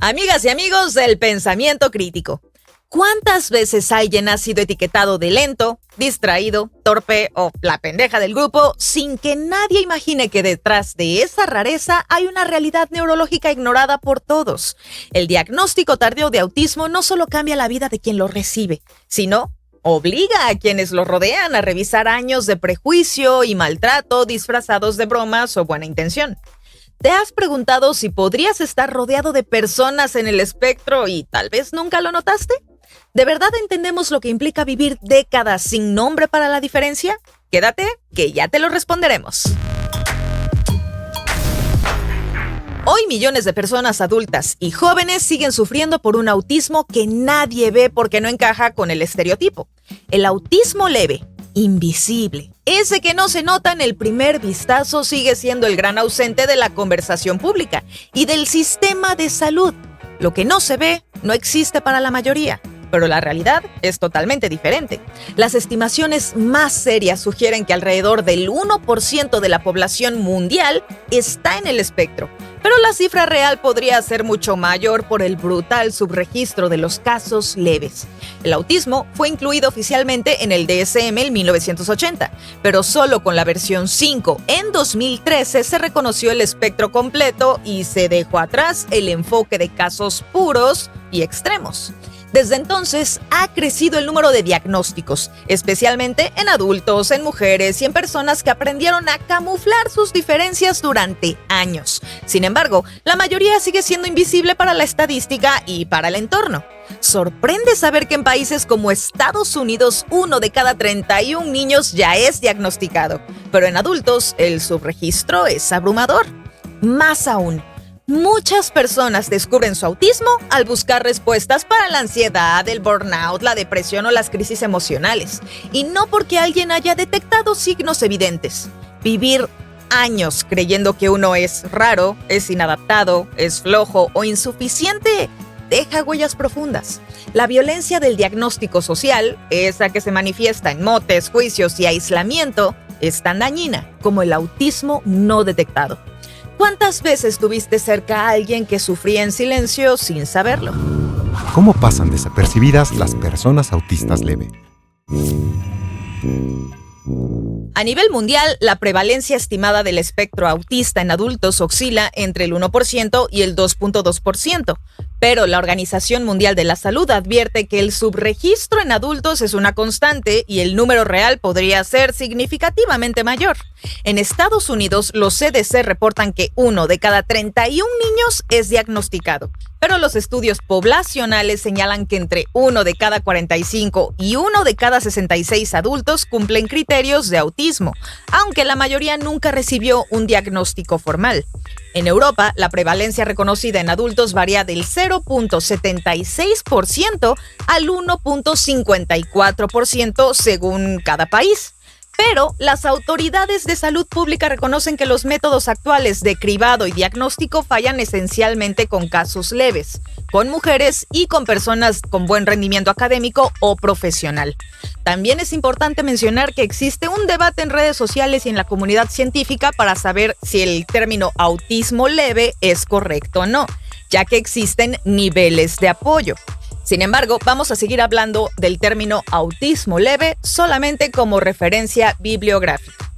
Amigas y amigos del pensamiento crítico, ¿cuántas veces alguien ha sido etiquetado de lento, distraído, torpe o la pendeja del grupo sin que nadie imagine que detrás de esa rareza hay una realidad neurológica ignorada por todos? El diagnóstico tardío de autismo no solo cambia la vida de quien lo recibe, sino obliga a quienes lo rodean a revisar años de prejuicio y maltrato disfrazados de bromas o buena intención. ¿Te has preguntado si podrías estar rodeado de personas en el espectro y tal vez nunca lo notaste? ¿De verdad entendemos lo que implica vivir décadas sin nombre para la diferencia? Quédate, que ya te lo responderemos. Hoy millones de personas adultas y jóvenes siguen sufriendo por un autismo que nadie ve porque no encaja con el estereotipo. El autismo leve, invisible, ese que no se nota en el primer vistazo, sigue siendo el gran ausente de la conversación pública y del sistema de salud. Lo que no se ve no existe para la mayoría, pero la realidad es totalmente diferente. Las estimaciones más serias sugieren que alrededor del 1% de la población mundial está en el espectro, pero la cifra real podría ser mucho mayor por el brutal subregistro de los casos leves. El autismo fue incluido oficialmente en el DSM en 1980, pero solo con la versión 5 en 2013 se reconoció el espectro completo y se dejó atrás el enfoque de casos puros y extremos. Desde entonces ha crecido el número de diagnósticos, especialmente en adultos, en mujeres y en personas que aprendieron a camuflar sus diferencias durante años. Sin embargo, la mayoría sigue siendo invisible para la estadística y para el entorno. Sorprende saber que en países como Estados Unidos, 1 de cada 31 niños ya es diagnosticado, pero en adultos el subregistro es abrumador. Más aún, muchas personas descubren su autismo al buscar respuestas para la ansiedad, el burnout, la depresión o las crisis emocionales, y no porque alguien haya detectado signos evidentes. Vivir años creyendo que uno es raro, es inadaptado, es flojo o insuficiente deja huellas profundas. La violencia del diagnóstico social, esa que se manifiesta en motes, juicios y aislamiento, es tan dañina como el autismo no detectado. ¿Cuántas veces tuviste cerca a alguien que sufría en silencio sin saberlo? ¿Cómo pasan desapercibidas las personas autistas leve? A nivel mundial, la prevalencia estimada del espectro autista en adultos oscila entre el 1% y el 2.2%, pero la Organización Mundial de la Salud advierte que el subregistro en adultos es una constante y el número real podría ser significativamente mayor. En Estados Unidos, los CDC reportan que 1 de cada 31 niños es diagnosticado, pero los estudios poblacionales señalan que entre 1 de cada 45 y 1 de cada 66 adultos cumplen criterios de autismo, aunque la mayoría nunca recibió un diagnóstico formal. En Europa, la prevalencia reconocida en adultos varía del 0.76% al 1.54% según cada país. Pero las autoridades de salud pública reconocen que los métodos actuales de cribado y diagnóstico fallan esencialmente con casos leves, con mujeres y con personas con buen rendimiento académico o profesional. También es importante mencionar que existe un debate en redes sociales y en la comunidad científica para saber si el término autismo leve es correcto o no, ya que existen niveles de apoyo. Sin embargo, vamos a seguir hablando del término autismo leve solamente como referencia bibliográfica.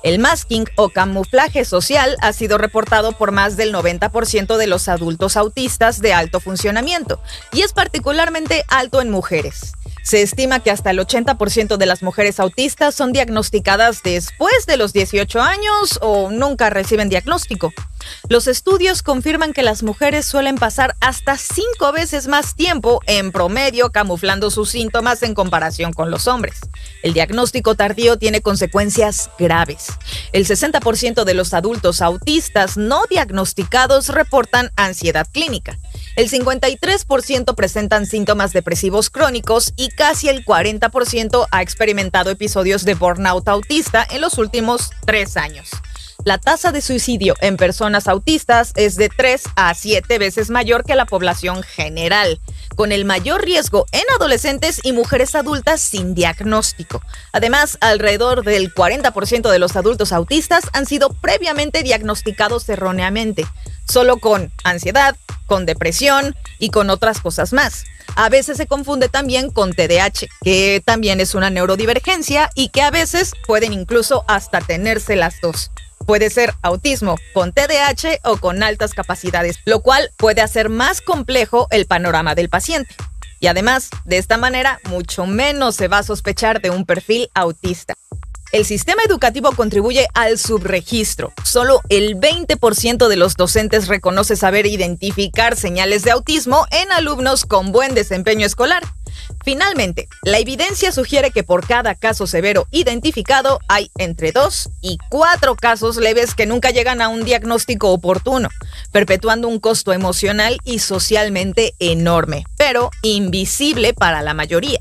El masking o camuflaje social ha sido reportado por más del 90% de los adultos autistas de alto funcionamiento y es particularmente alto en mujeres. Se estima que hasta el 80% de las mujeres autistas son diagnosticadas después de los 18 años o nunca reciben diagnóstico. Los estudios confirman que las mujeres suelen pasar hasta 5 veces más tiempo en promedio camuflando sus síntomas en comparación con los hombres. El diagnóstico tardío tiene consecuencias graves. El 60% de los adultos autistas no diagnosticados reportan ansiedad clínica. El 53% presentan síntomas depresivos crónicos y casi el 40% ha experimentado episodios de burnout autista en los últimos 3 años. La tasa de suicidio en personas autistas es de 3 a 7 veces mayor que la población general, con el mayor riesgo en adolescentes y mujeres adultas sin diagnóstico. Además, alrededor del 40% de los adultos autistas han sido previamente diagnosticados erróneamente. solo con ansiedad, con depresión y con otras cosas más. A veces se confunde también con TDAH, que también es una neurodivergencia y que a veces pueden incluso hasta tenerse las dos. Puede ser autismo con TDAH o con altas capacidades, lo cual puede hacer más complejo el panorama del paciente. Y además, de esta manera, mucho menos se va a sospechar de un perfil autista. El sistema educativo contribuye al subregistro. Solo el 20% de los docentes reconoce saber identificar señales de autismo en alumnos con buen desempeño escolar. Finalmente, la evidencia sugiere que por cada caso severo identificado hay entre 2 y 4 casos leves que nunca llegan a un diagnóstico oportuno, perpetuando un costo emocional y socialmente enorme, pero invisible para la mayoría.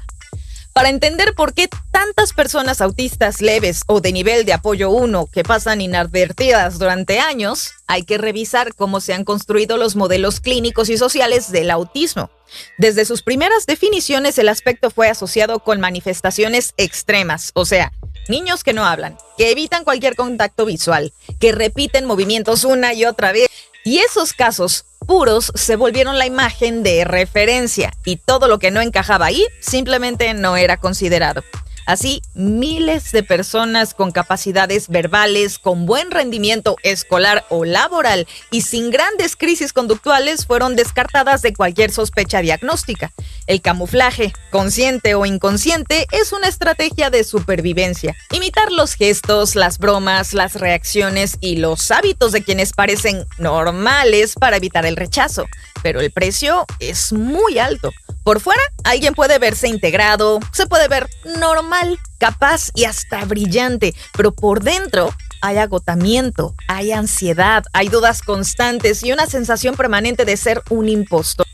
Para entender por qué tantas personas autistas leves o de nivel de apoyo 1 que pasan inadvertidas durante años, hay que revisar cómo se han construido los modelos clínicos y sociales del autismo. Desde sus primeras definiciones, el aspecto fue asociado con manifestaciones extremas, o sea, niños que no hablan, que evitan cualquier contacto visual, que repiten movimientos una y otra vez. Y esos casos puros se volvieron la imagen de referencia y todo lo que no encajaba ahí simplemente no era considerado. Así, miles de personas con capacidades verbales, con buen rendimiento escolar o laboral y sin grandes crisis conductuales fueron descartadas de cualquier sospecha diagnóstica. El camuflaje, consciente o inconsciente, es una estrategia de supervivencia. Imitar los gestos, las bromas, las reacciones y los hábitos de quienes parecen normales para evitar el rechazo. Pero el precio es muy alto. Por fuera, alguien puede verse integrado, se puede ver normal, capaz y hasta brillante, pero por dentro hay agotamiento, hay ansiedad, hay dudas constantes y una sensación permanente de ser un impostor.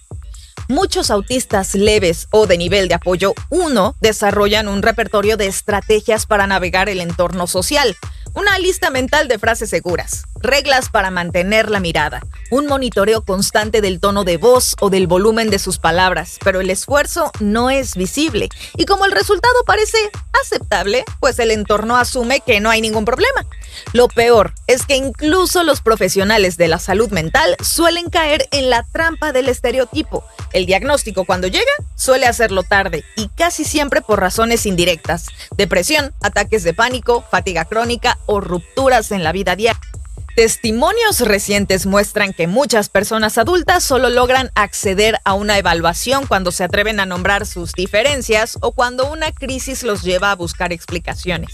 Muchos autistas leves o de nivel de apoyo 1 desarrollan un repertorio de estrategias para navegar el entorno social. Una lista mental de frases seguras, reglas para mantener la mirada, un monitoreo constante del tono de voz o del volumen de sus palabras, pero el esfuerzo no es visible. Y como el resultado parece aceptable, pues el entorno asume que no hay ningún problema. Lo peor es que incluso los profesionales de la salud mental suelen caer en la trampa del estereotipo. El diagnóstico, cuando llega, suele hacerlo tarde y casi siempre por razones indirectas: depresión, ataques de pánico, fatiga crónica o rupturas en la vida diaria. Testimonios recientes muestran que muchas personas adultas solo logran acceder a una evaluación cuando se atreven a nombrar sus diferencias o cuando una crisis los lleva a buscar explicaciones.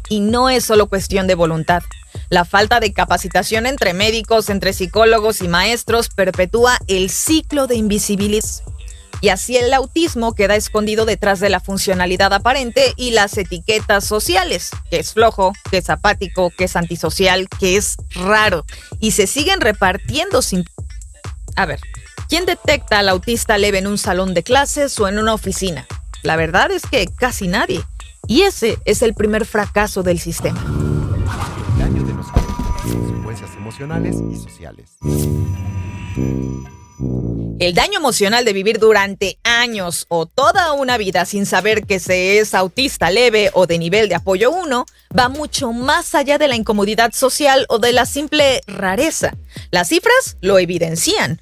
Y no es solo cuestión de voluntad. La falta de capacitación entre médicos, entre psicólogos y maestros perpetúa el ciclo de invisibilidad. Y así el autismo queda escondido detrás de la funcionalidad aparente y las etiquetas sociales, que es flojo, que es apático, que es antisocial, que es raro, y se siguen repartiendo sin... A ver, ¿quién detecta al autista leve en un salón de clases o en una oficina? La verdad es que casi nadie. Y ese es el primer fracaso del sistema. El daño de los jóvenes, consecuencias emocionales y sociales. El daño emocional de vivir durante años o toda una vida sin saber que se es autista leve o de nivel de apoyo 1 va mucho más allá de la incomodidad social o de la simple rareza. Las cifras lo evidencian.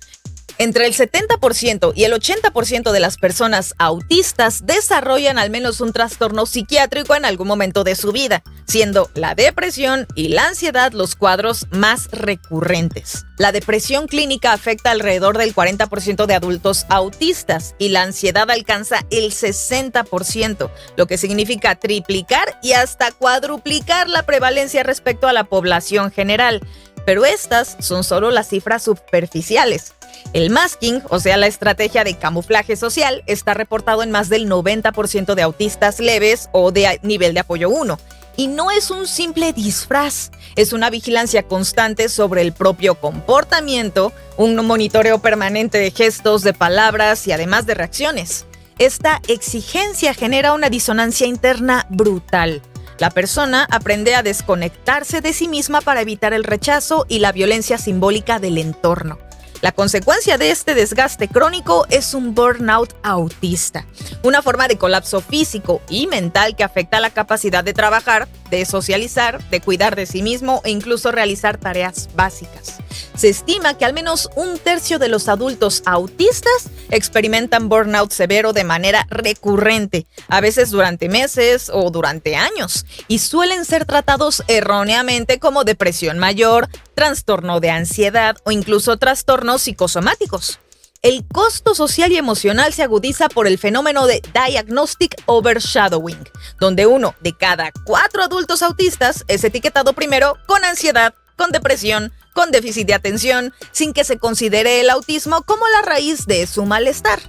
Entre el 70% y el 80% de las personas autistas desarrollan al menos un trastorno psiquiátrico en algún momento de su vida, siendo la depresión y la ansiedad los cuadros más recurrentes. La depresión clínica afecta alrededor del 40% de adultos autistas y la ansiedad alcanza el 60%, lo que significa triplicar y hasta cuadruplicar la prevalencia respecto a la población general. Pero estas son solo las cifras superficiales. El masking, o sea, la estrategia de camuflaje social, está reportado en más del 90% de autistas leves o de nivel de apoyo 1. Y no es un simple disfraz, es una vigilancia constante sobre el propio comportamiento, un monitoreo permanente de gestos, de palabras y además de reacciones. Esta exigencia genera una disonancia interna brutal. La persona aprende a desconectarse de sí misma para evitar el rechazo y la violencia simbólica del entorno. La consecuencia de este desgaste crónico es un burnout autista, una forma de colapso físico y mental que afecta la capacidad de trabajar, de socializar, de cuidar de sí mismo e incluso realizar tareas básicas. Se estima que al menos un tercio de los adultos autistas experimentan burnout severo de manera recurrente, a veces durante meses o durante años, y suelen ser tratados erróneamente como depresión mayor, trastorno de ansiedad o incluso trastornos psicosomáticos. El costo social y emocional se agudiza por el fenómeno de diagnostic overshadowing, donde 1 de cada 4 adultos autistas es etiquetado primero con ansiedad, con depresión, con déficit de atención, sin que se considere el autismo como la raíz de su malestar.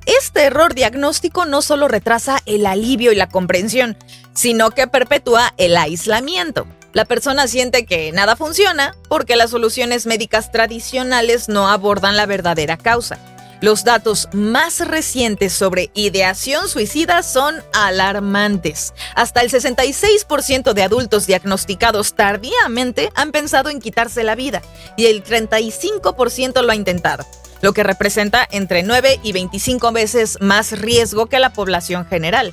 Este error diagnóstico no solo retrasa el alivio y la comprensión, sino que perpetúa el aislamiento. La persona siente que nada funciona porque las soluciones médicas tradicionales no abordan la verdadera causa. Los datos más recientes sobre ideación suicida son alarmantes. Hasta el 66% de adultos diagnosticados tardíamente han pensado en quitarse la vida y el 35% lo ha intentado, lo que representa entre 9 y 25 veces más riesgo que la población general.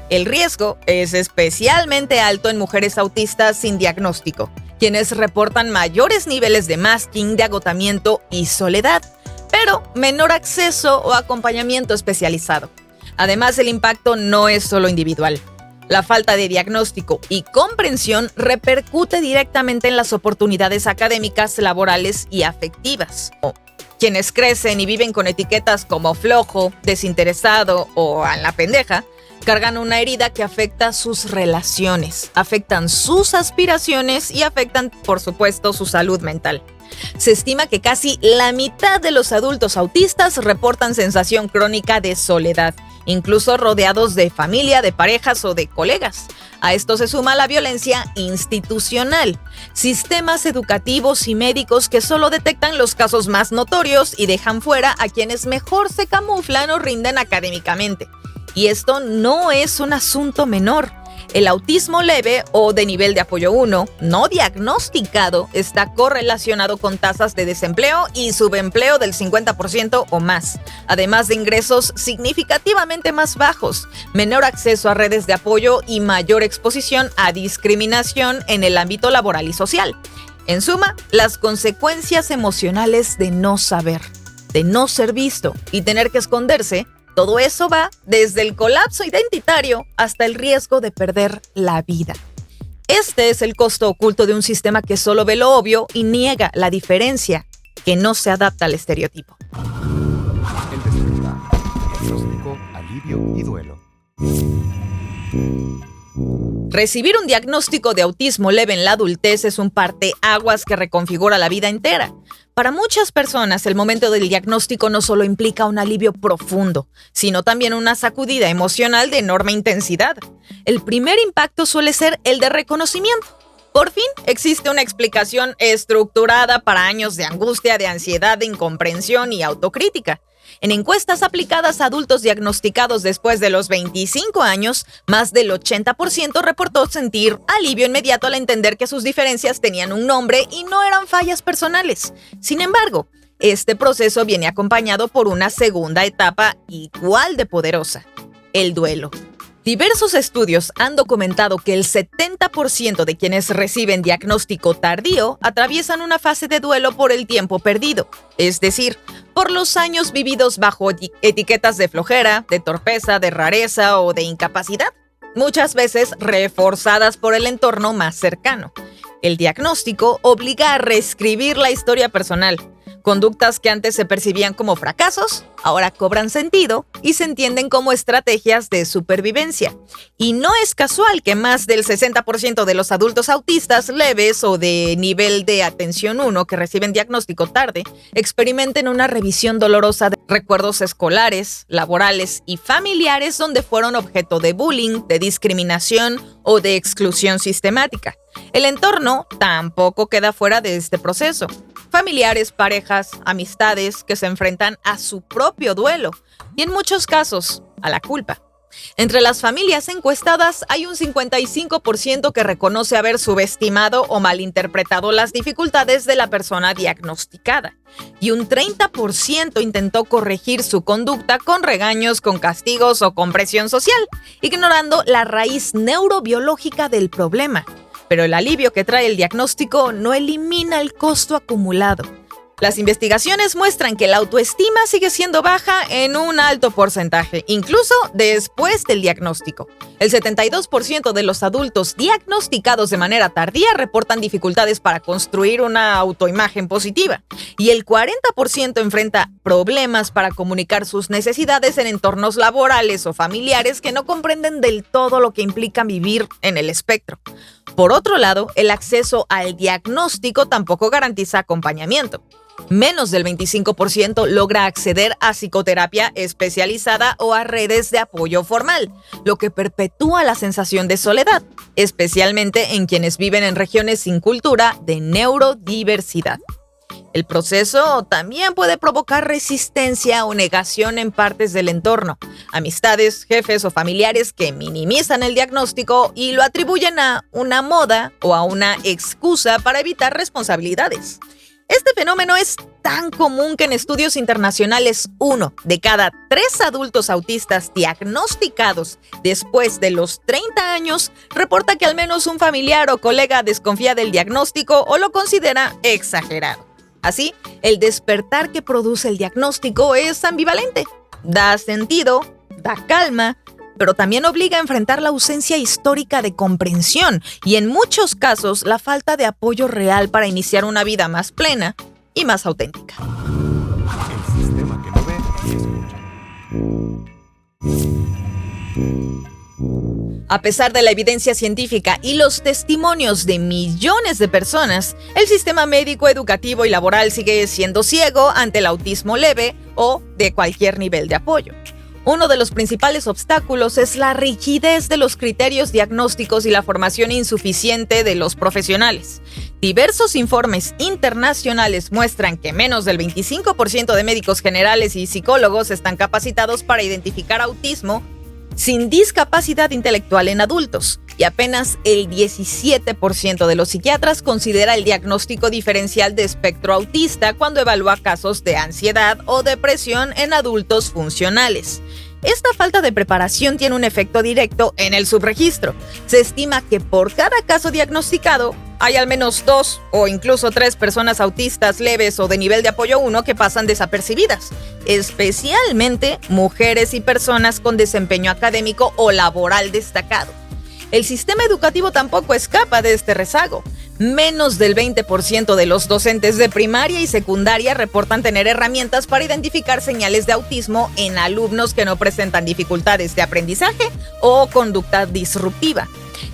El riesgo es especialmente alto en mujeres autistas sin diagnóstico, quienes reportan mayores niveles de masking, de agotamiento y soledad, pero menor acceso o acompañamiento especializado. Además, el impacto no es solo individual. La falta de diagnóstico y comprensión repercute directamente en las oportunidades académicas, laborales y afectivas. Quienes crecen y viven con etiquetas como flojo, desinteresado o a la pendeja, cargan una herida que afecta sus relaciones, afectan sus aspiraciones y afectan, por supuesto, su salud mental. Se estima que casi la mitad de los adultos autistas reportan sensación crónica de soledad, incluso rodeados de familia, de parejas o de colegas. A esto se suma la violencia institucional, sistemas educativos y médicos que solo detectan los casos más notorios y dejan fuera a quienes mejor se camuflan o rinden académicamente. Y esto no es un asunto menor. El autismo leve o de nivel de apoyo 1, no diagnosticado, está correlacionado con tasas de desempleo y subempleo del 50% o más, además de ingresos significativamente más bajos, menor acceso a redes de apoyo y mayor exposición a discriminación en el ámbito laboral y social. En suma, las consecuencias emocionales de no saber, de no ser visto y tener que esconderse, todo eso va desde el colapso identitario hasta el riesgo de perder la vida. Este es el costo oculto de un sistema que solo ve lo obvio y niega la diferencia, que no se adapta al estereotipo. El despertar. Diagnóstico, alivio y duelo. Recibir un diagnóstico de autismo leve en la adultez es un parteaguas que reconfigura la vida entera. Para muchas personas, el momento del diagnóstico no solo implica un alivio profundo, sino también una sacudida emocional de enorme intensidad. El primer impacto suele ser el de reconocimiento. Por fin existe una explicación estructurada para años de angustia, de ansiedad, de incomprensión y autocrítica. En encuestas aplicadas a adultos diagnosticados después de los 25 años, más del 80% reportó sentir alivio inmediato al entender que sus diferencias tenían un nombre y no eran fallas personales. Sin embargo, este proceso viene acompañado por una segunda etapa igual de poderosa: el duelo. Diversos estudios han documentado que el 70% de quienes reciben diagnóstico tardío atraviesan una fase de duelo por el tiempo perdido, es decir, por los años vividos bajo etiquetas de flojera, de torpeza, de rareza o de incapacidad, muchas veces reforzadas por el entorno más cercano. El diagnóstico obliga a reescribir la historia personal. Conductas que antes se percibían como fracasos, ahora cobran sentido y se entienden como estrategias de supervivencia. Y no es casual que más del 60% de los adultos autistas leves o de nivel de atención 1 que reciben diagnóstico tarde experimenten una revisión dolorosa de recuerdos escolares, laborales y familiares donde fueron objeto de bullying, de discriminación o de exclusión sistemática. El entorno tampoco queda fuera de este proceso. Familiares, parejas, amistades que se enfrentan a su propio duelo y en muchos casos a la culpa. Entre las familias encuestadas hay un 55% que reconoce haber subestimado o malinterpretado las dificultades de la persona diagnosticada y un 30% intentó corregir su conducta con regaños, con castigos o con presión social, ignorando la raíz neurobiológica del problema. Pero el alivio que trae el diagnóstico no elimina el costo acumulado. Las investigaciones muestran que la autoestima sigue siendo baja en un alto porcentaje, incluso después del diagnóstico. El 72% de los adultos diagnosticados de manera tardía reportan dificultades para construir una autoimagen positiva, y el 40% enfrenta problemas para comunicar sus necesidades en entornos laborales o familiares que no comprenden del todo lo que implica vivir en el espectro. Por otro lado, el acceso al diagnóstico tampoco garantiza acompañamiento. Menos del 25% logra acceder a psicoterapia especializada o a redes de apoyo formal, lo que perpetúa la sensación de soledad, especialmente en quienes viven en regiones sin cultura de neurodiversidad. El proceso también puede provocar resistencia o negación en partes del entorno, amistades, jefes o familiares que minimizan el diagnóstico y lo atribuyen a una moda o a una excusa para evitar responsabilidades. Este fenómeno es tan común que en estudios internacionales 1 de cada 3 adultos autistas diagnosticados después de los 30 años reporta que al menos un familiar o colega desconfía del diagnóstico o lo considera exagerado. Así, el despertar que produce el diagnóstico es ambivalente. Da sentido, da calma, pero también obliga a enfrentar la ausencia histórica de comprensión y en muchos casos la falta de apoyo real para iniciar una vida más plena y más auténtica. El sistema que no ve y escucha. A pesar de la evidencia científica y los testimonios de millones de personas, el sistema médico, educativo y laboral sigue siendo ciego ante el autismo leve o de cualquier nivel de apoyo. Uno de los principales obstáculos es la rigidez de los criterios diagnósticos y la formación insuficiente de los profesionales. Diversos informes internacionales muestran que menos del 25% de médicos generales y psicólogos están capacitados para identificar autismo sin discapacidad intelectual en adultos, y apenas el 17% de los psiquiatras considera el diagnóstico diferencial de espectro autista cuando evalúa casos de ansiedad o depresión en adultos funcionales. Esta falta de preparación tiene un efecto directo en el subregistro. Se estima que por cada caso diagnosticado hay al menos 2 o incluso 3 personas autistas leves o de nivel de apoyo 1 que pasan desapercibidas, especialmente mujeres y personas con desempeño académico o laboral destacado. El sistema educativo tampoco escapa de este rezago. Menos del 20% de los docentes de primaria y secundaria reportan tener herramientas para identificar señales de autismo en alumnos que no presentan dificultades de aprendizaje o conducta disruptiva.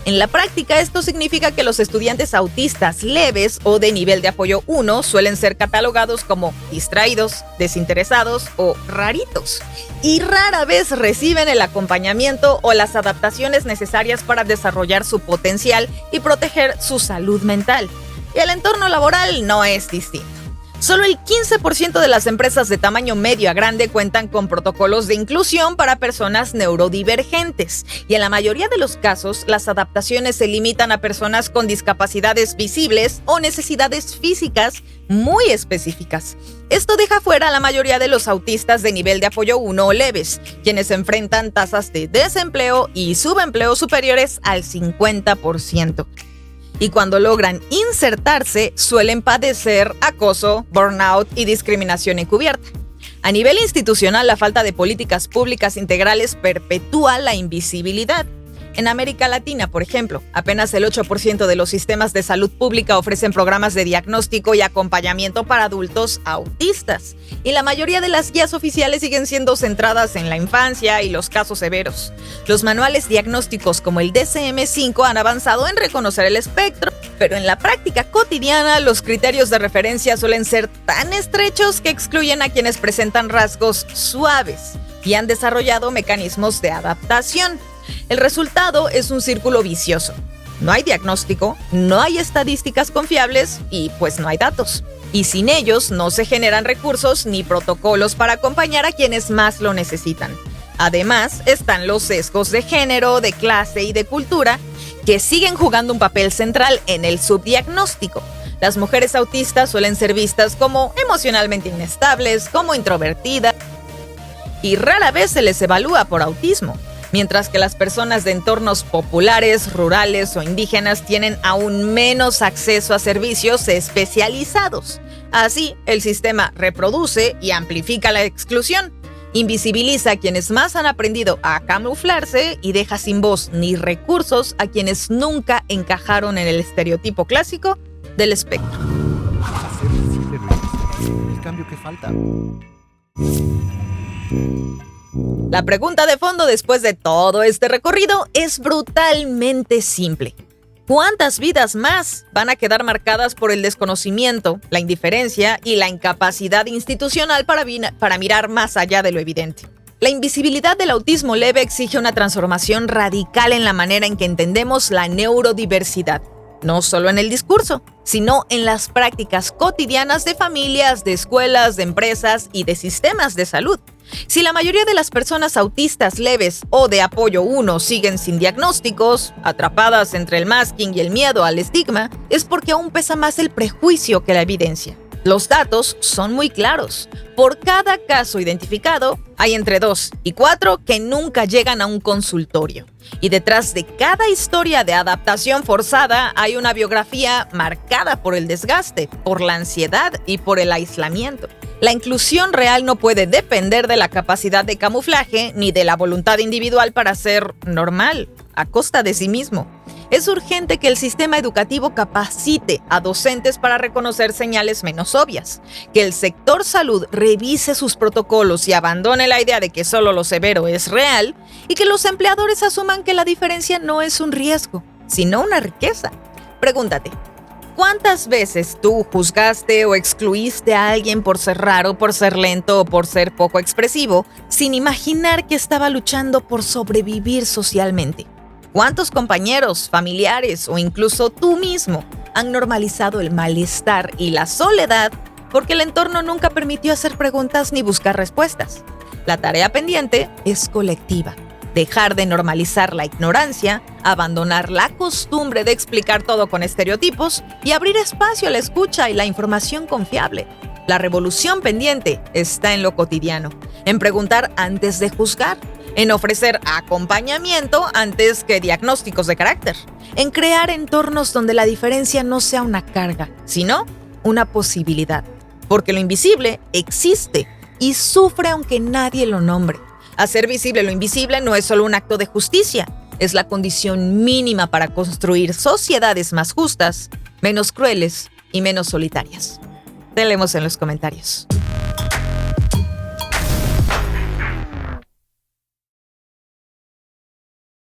En la práctica, esto significa que los estudiantes autistas leves o de nivel de apoyo 1 suelen ser catalogados como distraídos, desinteresados o raritos, y rara vez reciben el acompañamiento o las adaptaciones necesarias para desarrollar su potencial y proteger su salud mental. Y el entorno laboral no es distinto. Solo el 15% de las empresas de tamaño medio a grande cuentan con protocolos de inclusión para personas neurodivergentes, y en la mayoría de los casos las adaptaciones se limitan a personas con discapacidades visibles o necesidades físicas muy específicas. Esto deja fuera a la mayoría de los autistas de nivel de apoyo 1 o leves, quienes enfrentan tasas de desempleo y subempleo superiores al 50%. Y cuando logran insertarse, suelen padecer acoso, burnout y discriminación encubierta. A nivel institucional, la falta de políticas públicas integrales perpetúa la invisibilidad. En América Latina, por ejemplo, apenas el 8% de los sistemas de salud pública ofrecen programas de diagnóstico y acompañamiento para adultos autistas, y la mayoría de las guías oficiales siguen siendo centradas en la infancia y los casos severos. Los manuales diagnósticos como el DSM-5 han avanzado en reconocer el espectro, pero en la práctica cotidiana los criterios de referencia suelen ser tan estrechos que excluyen a quienes presentan rasgos suaves y han desarrollado mecanismos de adaptación. El resultado es un círculo vicioso. No hay diagnóstico, no hay estadísticas confiables y pues no hay datos. Y sin ellos no se generan recursos ni protocolos para acompañar a quienes más lo necesitan. Además, están los sesgos de género, de clase y de cultura que siguen jugando un papel central en el subdiagnóstico. Las mujeres autistas suelen ser vistas como emocionalmente inestables, como introvertidas, y rara vez se les evalúa por autismo, mientras que las personas de entornos populares, rurales o indígenas tienen aún menos acceso a servicios especializados. Así, el sistema reproduce y amplifica la exclusión, invisibiliza a quienes más han aprendido a camuflarse y deja sin voz ni recursos a quienes nunca encajaron en el estereotipo clásico del espectro. Hacer visible lo invisible, el cambio que falta. La pregunta de fondo después de todo este recorrido es brutalmente simple. ¿Cuántas vidas más van a quedar marcadas por el desconocimiento, la indiferencia y la incapacidad institucional para mirar más allá de lo evidente? La invisibilidad del autismo leve exige una transformación radical en la manera en que entendemos la neurodiversidad. No solo en el discurso, sino en las prácticas cotidianas de familias, de escuelas, de empresas y de sistemas de salud. Si la mayoría de las personas autistas leves o de apoyo 1 siguen sin diagnósticos, atrapadas entre el masking y el miedo al estigma, es porque aún pesa más el prejuicio que la evidencia. Los datos son muy claros. Por cada caso identificado, hay entre 2 y 4 que nunca llegan a un consultorio. Y detrás de cada historia de adaptación forzada hay una biografía marcada por el desgaste, por la ansiedad y por el aislamiento. La inclusión real no puede depender de la capacidad de camuflaje ni de la voluntad individual para ser normal, a costa de sí mismo. Es urgente que el sistema educativo capacite a docentes para reconocer señales menos obvias, que el sector salud revise sus protocolos y abandone la idea de que solo lo severo es real, y que los empleadores asuman que la diferencia no es un riesgo, sino una riqueza. Pregúntate, ¿cuántas veces tú juzgaste o excluiste a alguien por ser raro, por ser lento o por ser poco expresivo, sin imaginar que estaba luchando por sobrevivir socialmente? ¿Cuántos compañeros, familiares o incluso tú mismo han normalizado el malestar y la soledad porque el entorno nunca permitió hacer preguntas ni buscar respuestas? La tarea pendiente es colectiva. Dejar de normalizar la ignorancia, abandonar la costumbre de explicar todo con estereotipos y abrir espacio a la escucha y la información confiable. La revolución pendiente está en lo cotidiano, en preguntar antes de juzgar, en ofrecer acompañamiento antes que diagnósticos de carácter, en crear entornos donde la diferencia no sea una carga, sino una posibilidad. Porque lo invisible existe y sufre aunque nadie lo nombre. Hacer visible lo invisible no es solo un acto de justicia, es la condición mínima para construir sociedades más justas, menos crueles y menos solitarias. Te leemos en los comentarios.